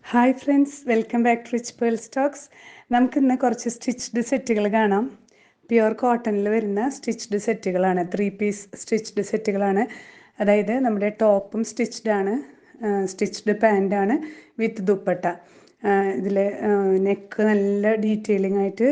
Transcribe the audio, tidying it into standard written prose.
Hi friends, welcome back to rich pearl stocks. നമുക്കിന്ന് കുറച്ച് stitched സെറ്റുകൾ കാണാം. പ്യുവർ കോട്ടണിൽ വരുന്ന സ്റ്റിച്ച്ഡ് സെറ്റുകളാണ്, 3 പീസ് സ്റ്റിച്ച്ഡ് സെറ്റുകളാണ്. അതായത് നമ്മുടെ ടോപ്പും സ്റ്റിച്ച്ഡ് ആണ്, സ്റ്റിച്ച്ഡ് പാൻറ്റാണ് വിത്ത് ദുപ്പട്ട. ഇതിൽ നെക്ക് നല്ല ഡീറ്റെയിലിംഗ് ആയിട്ട്